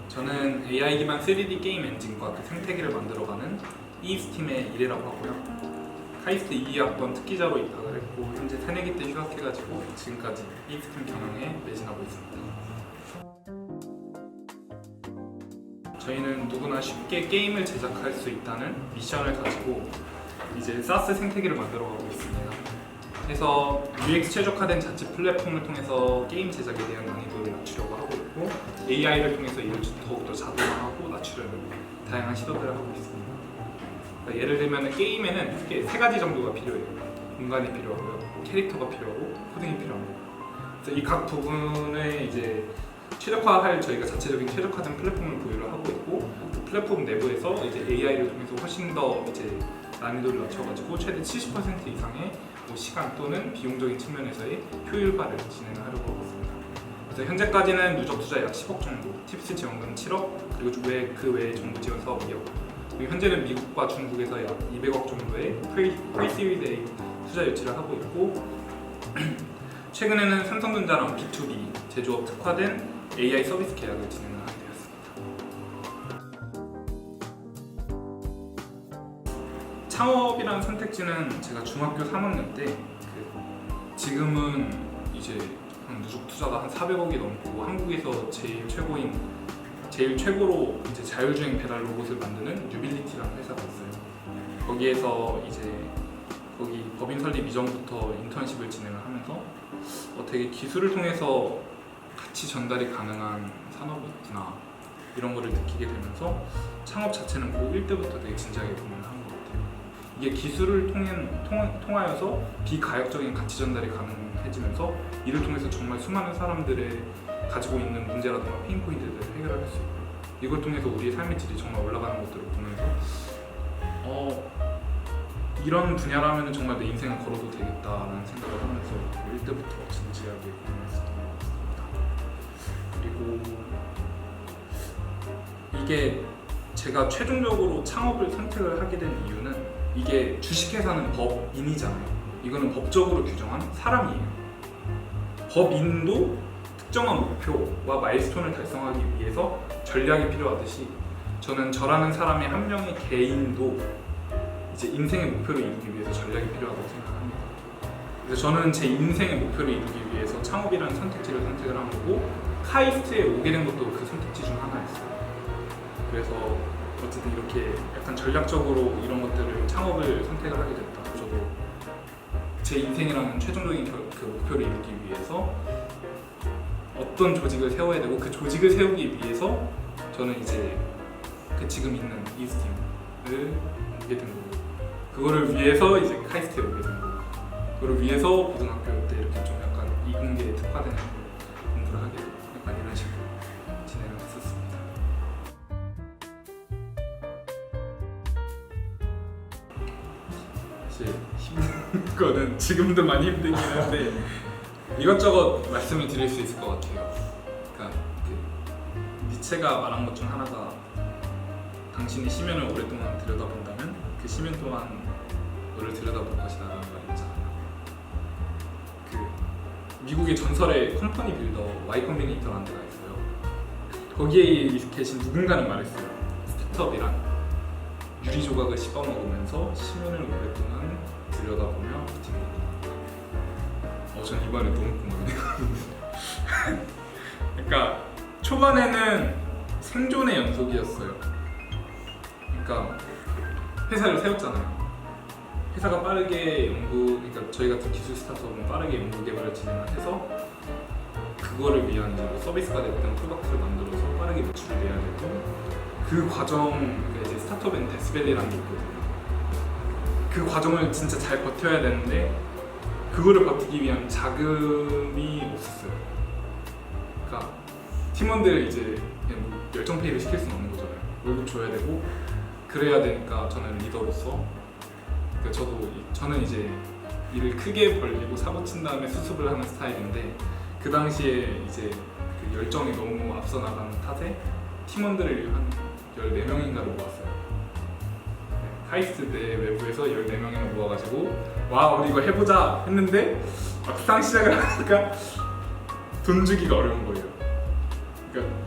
저는 AI 기반 3D 게임 엔진과 그 생태계를 만들어가는 이스팀의 일이라고 하고요. 카이스트 2학번 특기자로 입학을 했고 현재 새내기 때 휴학해가지고 지금까지 이스팀 경영에 매진하고 있습니다. 저희는 누구나 쉽게 게임을 제작할 수 있다는 미션을 가지고 이제 사스 생태계를 만들어가고 있습니다. 그래서 UX 최적화된 자체 플랫폼을 통해서 게임 제작에 대한 난이도를 낮추려고 하고 있고 AI를 통해서 이를 더욱더 자동화하고 낮추려는 다양한 시도들을 하고 있습니다. 그러니까 예를 들면 게임에는 크게 세 가지 정도가 필요해요. 공간이 필요하고요, 캐릭터가 필요하고 코딩이 필요합니다. 그래서 이 각 부분을 이제 최적화할 저희가 자체적인 최적화된 플랫폼을 보유를 하고 있고 그 플랫폼 내부에서 이제 AI를 통해서 훨씬 더 이제 난이도를 낮춰가지고 최대 70% 이상의 시간 또는 비용적인 측면에서의 효율화를 진행하려고 하고 있습니다. 그래서 현재까지는 누적 투자 약 10억 정도, 팁스 지원금 7억, 그리고 그 외에 정부 지원 사업 2억, 그리고 현재는 미국과 중국에서 약 200억 정도의 프리시리즈 A 투자 유치를 하고 있고 최근에는 삼성전자랑 B2B 제조업 특화된 AI 서비스 계약을 진행을 하게 되었습니다. 창업이라는 선택지는 제가 중학교 3학년 때 지금은 이제 누적 투자가 한 400억이 넘고 한국에서 제일 최고로 이제 자율주행 배달 로봇을 만드는 뉴빌리티라는 회사가 있어요. 거기에서 이제 거기 법인 설립 이전부터 인턴십을 진행을 하면서 되게 기술을 통해서 가치 전달이 가능한 산업이 있구나 이런 거를 느끼게 되면서 창업 자체는 고1 때부터 되게 진지하게 고민을 한 것 같아요. 이게 기술을 통하여서 비가역적인 가치 전달이 가능해지면서 이를 통해서 정말 수많은 사람들의 가지고 있는 문제라든가 페인 포인트들을 해결할 수 있고 이걸 통해서 우리의 삶의 질이 정말 올라가는 것들을 보면서 이런 분야라면 정말 내 인생을 걸어도 되겠다라는 생각을 하면서 어릴 때부터 진지하게 고민했었던 것 같습니다. 그리고 이게 제가 최종적으로 창업을 선택을 하게 된 이유는 이게 주식회사는 법인이잖아요. 이거는 법적으로 규정한 사람이에요. 법인도 특정한 목표와 마일스톤을 달성하기 위해서 전략이 필요하듯이 저는 저라는 사람의 한 명의 개인도 이제 인생의 목표를 이루기 위해서 전략이 필요하다고 생각합니다. 그래서 저는 제 인생의 목표를 이루기 위해서 창업이라는 선택지를 선택을 한 거고 카이스트에 오게 된 것도 그 선택지 중 하나였어요. 그래서 어쨌든 이렇게 약간 전략적으로 이런 것들을 창업을 선택을 하게 됐다. 저도 제 인생이라는 최종적인 그 목표를 이루기 위해서 어떤 조직을 세워야 되고 그 조직을 세우기 위해서 저는 이제 그 지금 있는 이스팀을 오게 된 거고 그거를 위해서 이제 카이스트에 오게 된 거고 그거를 위해서 고등학교 때 이렇게 좀 약간 이공계에 특화되는 공부를 하게 되고 약간 이런 식으로 진행을 했었습니다. 사실 힘든 거는 지금도 많이 힘들긴 한데 이것저것 말씀을 드릴 수 있을 것 같아요. 그러니까 니체가 말한 것 중 하나가 당신이 시면을 오랫동안 들여다본다면 그 시면 동안 너를 들여다볼 것이다 라는 말이 있잖아요. 미국의 전설의 컴퍼니 빌더 Y 컴비네이터라는 데가 있어요. 거기에 계신 누군가는 말했어요. 스타트업이란 유리 조각을 씹어먹으면서 시면을 오랫동안 들여다보며 버틴다. 전 이 말에 너무 공감해요. 그러니까 초반에는 생존의 연속이었어요. 그러니까 회사를 세웠잖아요. 회사가 빠르게 그러니까 저희 같은 기술 스타트업은 빠르게 연구 개발을 진행을 해서 그거를 위한 이제 뭐 서비스가 됐든 프로덕트를 만들어서 빠르게 매출을 내야 되고 그 과정, 그러니까 이제 스타트업에는 데스밸리라는 게 있거든요. 그 과정을 진짜 잘 버텨야 되는데 그거를 버티기 위한 자금이 없었어요. 그러니까 팀원들 이제 그냥 뭐 열정 페이를 시킬 수는 없는 거잖아요. 월급 줘야 되고 그래야 되니까 저는 리더로서 그러니까 저는 이제 일을 크게 벌리고 사고 친 다음에 수습을 하는 스타일인데 그 당시에 이제 그 열정이 너무 앞서 나가는 탓에 팀원들을 한 14명인가를 모았어요. 카이스트 내 외부에서 14명이나 모아가지고 와 우리 이거 해보자 했는데 막상 시작을 하니까 돈 주기가 어려운 거예요. 그러니까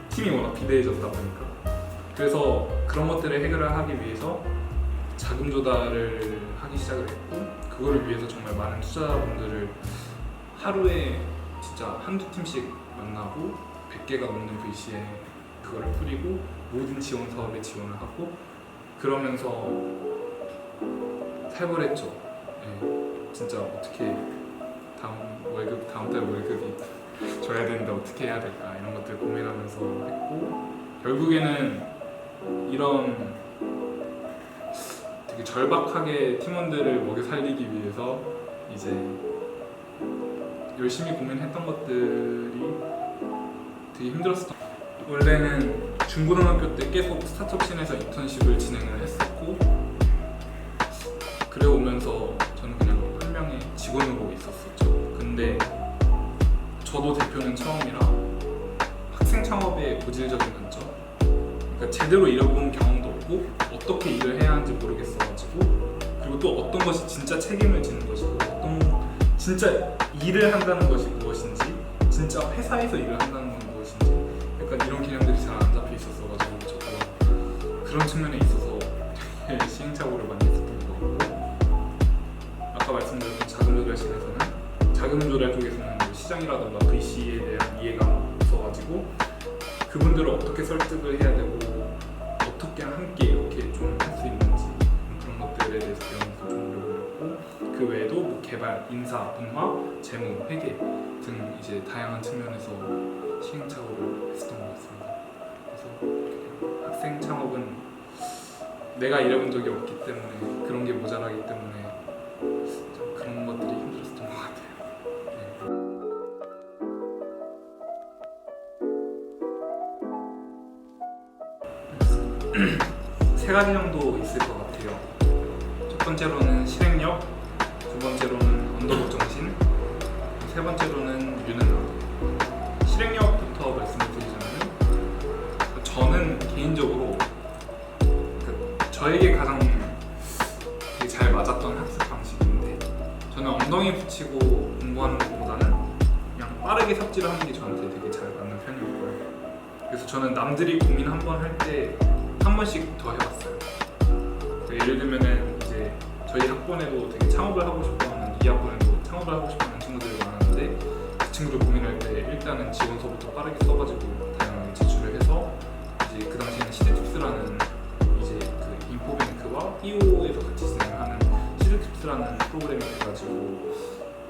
팀이 워낙 비대해졌다 보니까. 그래서 그런 것들을 해결을 하기 위해서 자금 조달을 하기 시작을 했고, 그거를 위해서 정말 많은 투자자분들을 하루에 진짜 한두 팀씩 만나고 100개가 넘는 VC에 그거를 뿌리고 모든 지원 사업에 지원을 하고 그러면서 살벌했죠. 네, 진짜 어떻게 다음 달 월급이 줘야 되는데 어떻게 해야 될까 이런 것들 고민하면서 했고, 결국에는 이런 되게 절박하게 팀원들을 먹여 살리기 위해서 이제 열심히 고민했던 것들이 되게 힘들었어. 원래는 중고등학교 때 계속 스타트업 씬에서 인턴십을 진행을 했었고, 그래 오면서 저는 그냥 한 명의 직원으로 있었었죠. 근데 저도 대표는 처음이라 학생 창업의 고질적인 단점, 그러니까 제대로 일해본 경험도 없고 어떻게 일을 해야 하는지 모르겠어가지고, 그리고 또 어떤 것이 진짜 책임을 지는 것이고 어떤 진짜 일을 한다는 것이 무엇인지, 진짜 회사에서 일을 한다는 건 무엇인지, 약간 이런 개념들이 잘 안 잡혀 있었어가지고 저도 그런 측면에 있어서 되게 시행착오를 많이 했었던 것 같고, 아까 말씀드렸던 자금 조달 실에서는 자금 조달 쪽에서는 시장이라던가 VC에 대한 이해가 없어가지고 그분들을 어떻게 설득을 해야 되고 어떻게 함께 이렇게 좀 할 수 있는지 그런 것들에 대해서 배우면서 좀 노력을 했고, 그 외에도 뭐 개발, 인사, 분화, 재무, 회계 등 이제 다양한 측면에서 시행착오를 했었던 것 같습니다. 그래서 학생 창업은 내가 일해본 적이 없기 때문에 그런 게 모자라기 때문에 좀 그런 것들이 힘들었던 것 같아요. 세 가지 정도 있을 것 같아요. 첫 번째로는 실행력, 두 번째로는 언더독 정신, 세 번째로는 유능함. 실행력부터 말씀을 드리자면, 저는 개인적으로 저에게 가장 되게 잘 맞았던 학습 방식인데, 저는 엉덩이 붙이고 공부하는 것보다는 그냥 빠르게 삽질을 하는 게 저한테 되게 잘 맞는 편이었고요. 그래서 저는 남들이 고민 한 번 할 때 한 번씩 더 해봤어요. 예를 들면은 이제 저희 학번에도 되게 창업을 하고 싶어하는, 이 학번에도 창업을 하고 싶어하는 친구들이 많았는데, 그 친구들 고민할 때 일단은 지원서부터 빠르게 써가지고 다양하게 제출을 해서, 이제 그 당시에는 시드팁스라는 이제 그 인포뱅크와 EO에서 같이 진행하는 시드팁스라는 프로그램이 돼가지고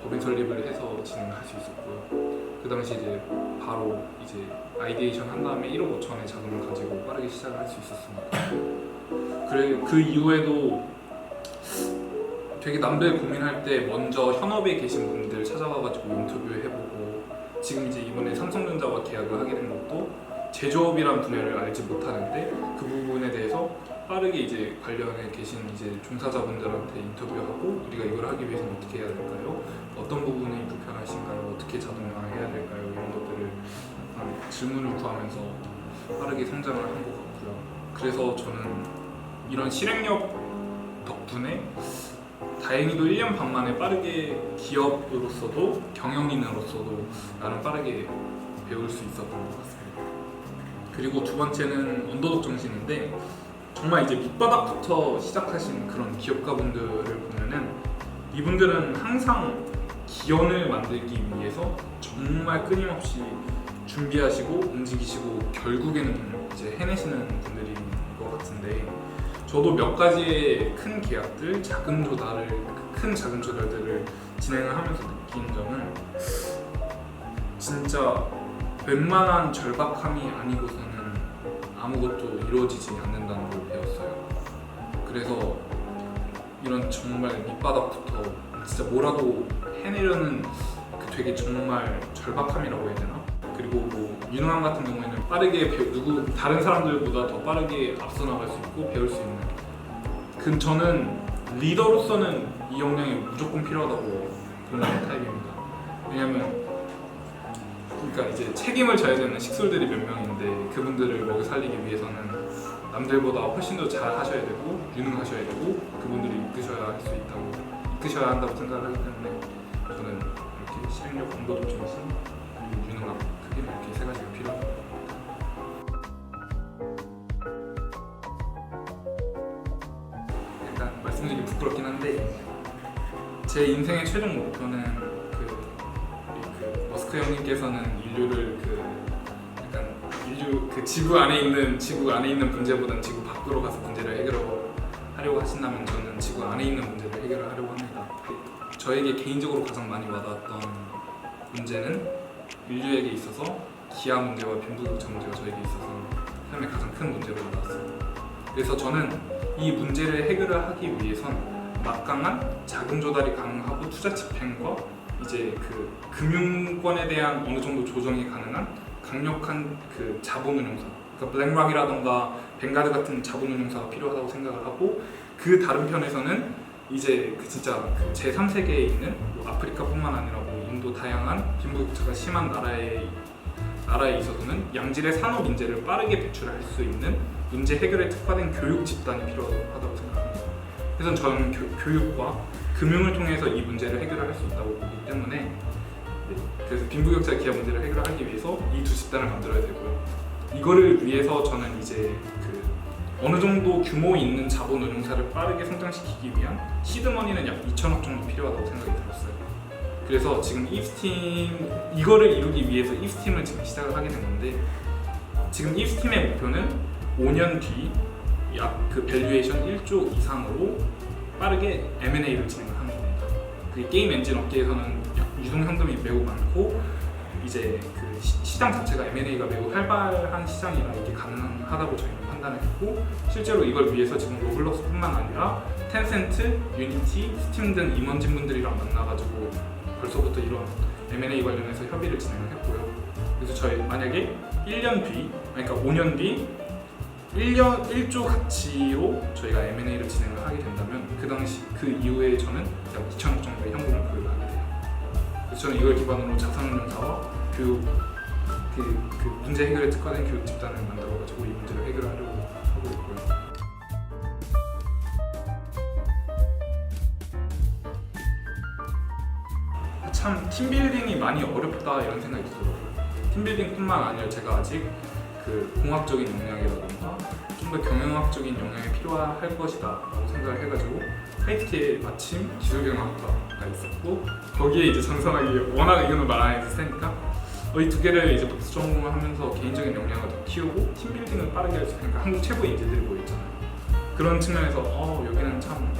법인 설립을 해서 진행할 수 있었고요. 그 당시 이제 바로 이제 아이디에이션 한 다음에 1억 5천의 자금을 가지고 빠르게 시작을 할 수 있었습니다. 그래 그 이후에도 되게 남들 고민할 때 먼저 현업에 계신 분들 찾아가가지고 인터뷰해보고, 지금 이제 이번에 삼성전자와 계약을 하게 된 것도 제조업이란 분야를 알지 못하는데 그 부분에 대해서 빠르게 이제 관련해 계신 이제 종사자분들한테 인터뷰하고, 우리가 이걸 하기 위해서는 어떻게 해야 될까요? 어떤 부분이 불편하신가요? 어떻게 자동화해야 될까요? 이런 것들을 질문을 구하면서 빠르게 성장을 한 것 같고요. 그래서 저는 이런 실행력 덕분에 다행히도 1년 반 만에 빠르게 기업으로서도 경영인으로서도 나름 빠르게 배울 수 있었던 것 같습니다. 그리고 두 번째는 언더독 정신인데, 정말 이제 밑바닥부터 시작하신 그런 기업가분들을 보면은 이분들은 항상 기원을 만들기 위해서 정말 끊임없이 준비하시고 움직이시고 결국에는 이제 해내시는 분들인 것 같은데, 저도 몇 가지의 큰 계약들, 큰 자금 조달들을 진행을 하면서 느낀 점은, 진짜 웬만한 절박함이 아니고서는 아무것도 이루어지지 않는다는 걸 배웠어요. 그래서 이런 정말 밑바닥부터 진짜 뭐라도 해내려는 그 되게 정말 절박함이라고 해야 되나? 그리고 뭐 유능함 같은 경우에는 빠르게 다른 사람들보다 더 빠르게 앞서 나갈 수 있고 배울 수 있는, 저는 리더로서는 이 역량이 무조건 필요하다고 보는 타입입니다. 왜냐면 그러니까 이제 책임을 져야 되는 식솔들이 몇 명인데, 그분들을 먹여 살리기 위해서는 남들보다 훨씬 더 잘 하셔야 되고 유능하셔야 되고 그분들이 이끄셔야 한다고 생각을 하기 때문에, 저는 이렇게 실행력, 공부도 정신, 그리고 유능함, 크게 이렇게 세 가지가 필요합니다. 말씀드리기 부끄럽긴 한데 제 인생의 최종 목표는 머스크 형님께서는 인류를 약간 인류 지구 안에 있는 문제보다는 지구 밖으로 가서 문제를 해결하려고 하신다면 저는 지구 안에 있는 문제를 해결하려고 합니다. 저에게 개인적으로 가장 많이 와닿았던 문제는 인류에게 있어서 기아 문제와 빈부격차 문제가 저에게 있어서 삶의 가장 큰 문제로 와닿았습니다. 그래서 저는 이 문제를 해결을 하기 위해선 막강한 자금 조달이 가능하고 투자 집행과 이제 금융권에 대한 어느 정도 조정이 가능한 강력한 자본운용사, 그러니까 블랙락이라던가 뱅가드 같은 자본운용사가 필요하다고 생각을 하고, 그 다른 편에서는 이제 진짜 제3세계에 있는 아프리카뿐만 아니라 인도 다양한 빈부격차가 심한 나라에 있어서는 양질의 산업 인재를 빠르게 배출할 수 있는 문제 해결에 특화된 교육 집단이 필요하다고 생각합니다. 그래서 저는 교육과 금융을 통해서 이 문제를 해결할 수 있다고 보기 때문에 그래서 빈부격차 기아 문제를 해결하기 위해서 이 두 집단을 만들어야 되고요. 이거를 위해서 저는 이제 어느 정도 규모 있는 자본 운용사를 빠르게 성장시키기 위한 시드머니는 약 2천억 정도 필요하다고 생각이 들었어요. 그래서 지금 이브스팀 이거를 이루기 위해서 이브스팀을 지금 시작을 하게 된 건데, 지금 이브스팀의 목표는 5년 뒤 약 밸류에이션 1조 이상으로 빠르게 M&A를 진행하는 겁니다. 게임 엔진 업계에서는 유동 현금이 매우 많고 이제 시장 자체가 M&A가 매우 활발한 시장이라 이게 가능하다고 저희는 판단을 했고, 실제로 이걸 위해서 지금 로블록스뿐만 아니라 텐센트, 유니티, 스팀 등 임원진 분들이랑 만나가지고 벌써부터 이런 M&A 관련해서 협의를 진행을 했고요. 그래서 저희 만약에 1년 뒤, 그러니까 5년 뒤 1조 가치로 저희가 M&A를 진행을 하게 된다면 그 이후에 저는 약 2천억 정도의 현금을 보유를 하게 돼요. 그래서 저는 이걸 기반으로 자산운용사와 교육, 문제 해결에 특화된 교육 집단을 만들어가지고 이 문제를 해결하려고 하고 있고요. 참 팀빌딩이 많이 어렵다 이런 생각이 들더라고요. 팀빌딩뿐만 아니라 제가 아직 공학적인 역량이라던가 좀 더 경영학적인 역량이 필요할 것이다 라고 생각을 해가지고 하이트에 마침 기술경영학과가 있었고, 거기에 이제 전선하기 워낙 이거는 말 안 해도 테니까 이 두 개를 이제 복수 전공을 하면서 개인적인 역량을 더 키우고 팀빌딩을 빠르게 할 수 있으니까 한국 최고의 인재들이 모였잖아요. 그런 측면에서 여기는 참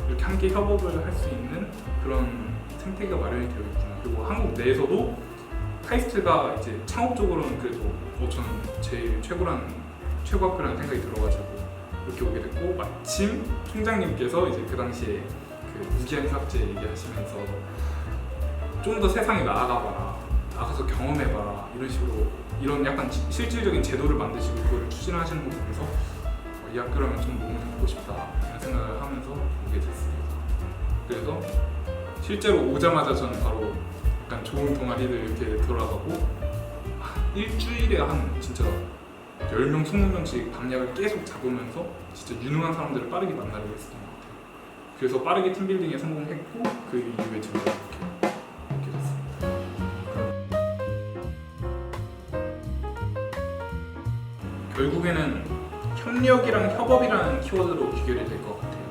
이렇게 함께 협업을 할 수 있는 그런 생태계가 마련이 되어 있구나. 그리고 한국 내에서도 카이스트가 이제 창업적으로는 그래도 저는 제일 최고 학교라는 생각이 들어가지고 이렇게 오게 됐고, 마침 총장님께서 이제 그 당시에 무기한 휴학제 얘기하시면서 좀 더 세상에 나가서 경험해봐라 이런 식으로 이런 약간 실질적인 제도를 만드시고 그걸 추진하시는 거 보면서 이 학교라면 좀 몸을 담고 싶다 이런 생각을 하면서 오게 됐습니다. 그래서 실제로 오자마자 저는 바로 약간 좋은 동아리들 이렇게 돌아가고 일주일에 한 진짜 10명, 20명씩 밤약을 계속 잡으면서 진짜 유능한 사람들을 빠르게 만나려고 했었던 것 같아요. 그래서 빠르게 팀빌딩에 성공했고 그 이후에 지금 이렇게 됐습니다. 결국에는 협력이랑 협업이라는 키워드로 귀결이 될 것 같아요.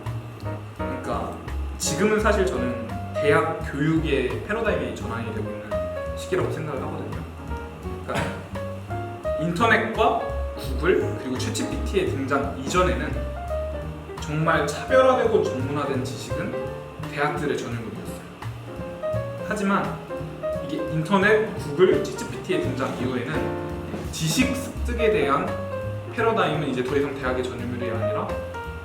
그러니까 지금은 사실 저는 대학 교육의 패러다임이 전환이 되고 있는 시기라고 생각을 하거든요. 그러니까 인터넷과 구글 그리고 챗GPT의 등장 이전에는 정말 차별화되고 전문화된 지식은 대학들의 전유물이었어요. 하지만 이게 인터넷, 구글, 챗GPT의 등장 이후에는 지식 습득에 대한 패러다임은 이제 더 이상 대학의 전유물이 아니라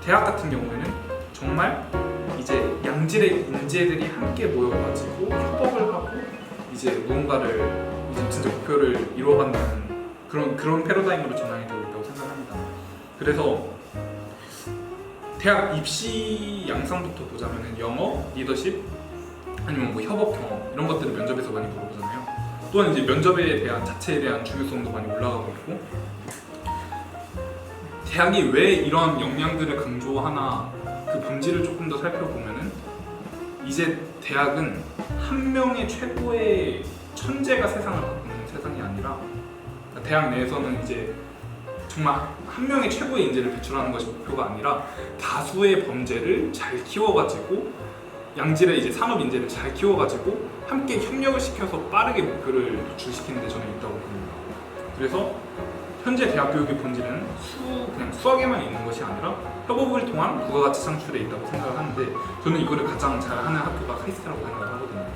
대학 같은 경우에는 정말 이제 양질의 인재들이 함께 모여가지고 협업을 하고 이제 무언가를 이제 진짜 목표를 이루어간다는 그런 패러다임으로 전환이 되고 있다고 생각합니다. 그래서 대학 입시 양상부터 보자면 영어, 리더십, 아니면 협업 경험 이런 것들을 면접에서 많이 물어보잖아요. 또한 이제 면접에 대한 자체에 대한 중요성도 많이 올라가고 있고, 대학이 왜 이런 역량들을 강조하나 그 본질을 조금 더 살펴보면은 이제 대학은 한 명의 최고의 천재가 세상을 바꾸는 세상이 아니라 대학 내에서는 이제 정말 한 명의 최고의 인재를 배출하는 것이 목표가 아니라 다수의 범죄를 잘 키워가지고 양질의 이제 산업 인재를 잘 키워가지고 함께 협력을 시켜서 빠르게 목표를 도출시키는 데 저는 있다고 봅니다. 그래서 현재 대학 교육의 본질은 그냥 수학에만 있는 것이 아니라 협업을 통한 부가가치 창출에 있다고 생각을 하는데 저는 이거를 가장 잘하는 학교가 카이스트라고 생각을 하거든요.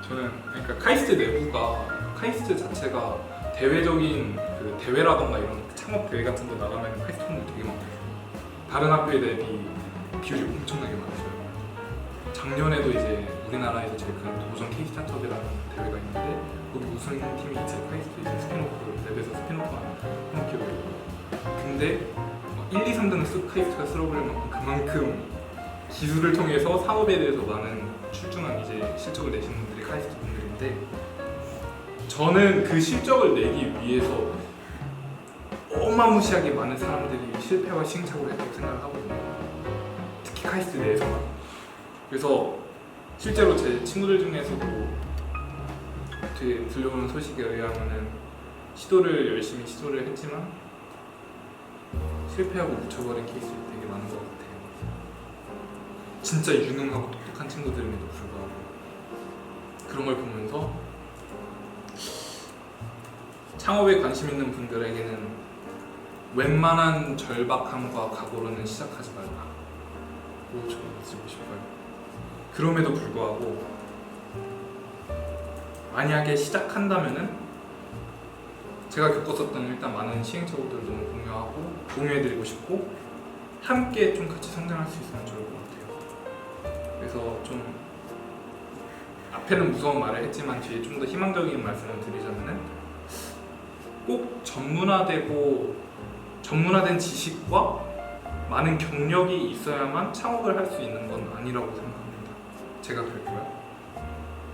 저는 그러니까 카이스트 내부가 카이스트 자체가 대외적인 그 대회라던가 이런 창업 대회 같은 거 나가면 카이스트 분들 되게 많아요. 다른 학교에 대비 비율이 엄청나게 많았어요. 작년에도 이제 우리나라에서 제일 큰 도전 K-스타트업이라는 대회가 있는데 거기 우승팀이 이제 카이스트 이제 스피노프 랩에서 스피노프한 한학교로 근데 1, 2, 3등은 쓱 카이스트가 쓸어버릴 만큼 그만큼 기술을 통해서 사업에 대해서 많은 출중한 이제 실적을 내시는 분들이 카이스트 분들인데 저는 그 실적을 내기 위해서 어마무시하게 많은 사람들이 실패와 시행착오를 했다고 생각을 하거든요. 특히 카이스트 내에서만. 그래서 실제로 제 친구들 중에서도 되게 들려오는 소식에 의하면은 열심히 시도를 했지만 실패하고 묻혀버린 케이스가 되게 많은 것 같아요. 진짜 유능하고 똑똑한 친구들임에도 불구하고 그런 걸 보면서 창업에 관심 있는 분들에게는 웬만한 절박함과 각오로는 시작하지 말라고 조언해주고 싶어요. 그럼에도 불구하고 만약에 시작한다면은 제가 겪었었던 일단 많은 시행착오들을 너무 공유해드리고 싶고 함께 좀 같이 성장할 수 있으면 좋을 것 같아요. 그래서 좀 앞에는 무서운 말을 했지만 뒤에 좀 더 희망적인 말씀을 드리자면은 꼭 전문화된 지식과 많은 경력이 있어야만 창업을 할 수 있는 건 아니라고 생각합니다. 제가 그랬고요.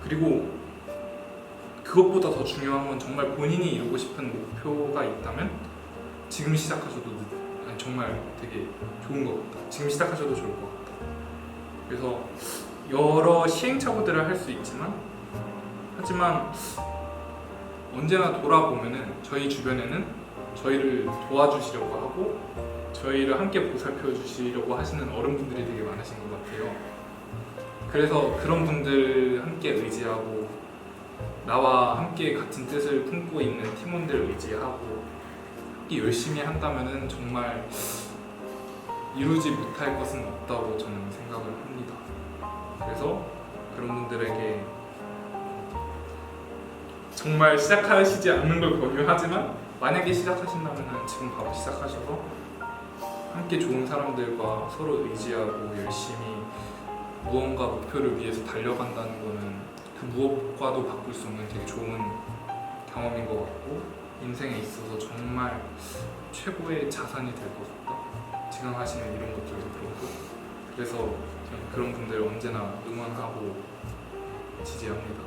그리고 그것보다 더 중요한 건 정말 본인이 이루고 싶은 목표가 있다면 지금 시작하셔도 정말 되게 좋은 것 같다. 지금 시작하셔도 좋을 것 같다. 그래서 여러 시행착오들을 할 수 있지만 하지만 언제나 돌아보면은 저희 주변에는 저희를 도와주시려고 하고 저희를 함께 보살펴 주시려고 하시는 어른분들이 되게 많으신 것 같아요. 그래서 그런 분들 함께 의지하고 나와 함께 같은 뜻을 품고 있는 팀원들을 의지하고 함께 열심히 한다면은 정말 이루지 못할 것은 없다고 저는 생각을 합니다. 그래서 그런 분들에게 정말 시작하시지 않는 걸 권유하지만 만약에 시작하신다면 지금 바로 시작하셔서 함께 좋은 사람들과 서로 의지하고 열심히 무언가 목표를 위해서 달려간다는 거는 그 무엇과도 바꿀 수 없는 되게 좋은 경험인 것 같고 인생에 있어서 정말 최고의 자산이 될 것 같다. 지금 하시는 이런 것들도 그렇고 그래서 저는 그런 분들을 언제나 응원하고 지지합니다.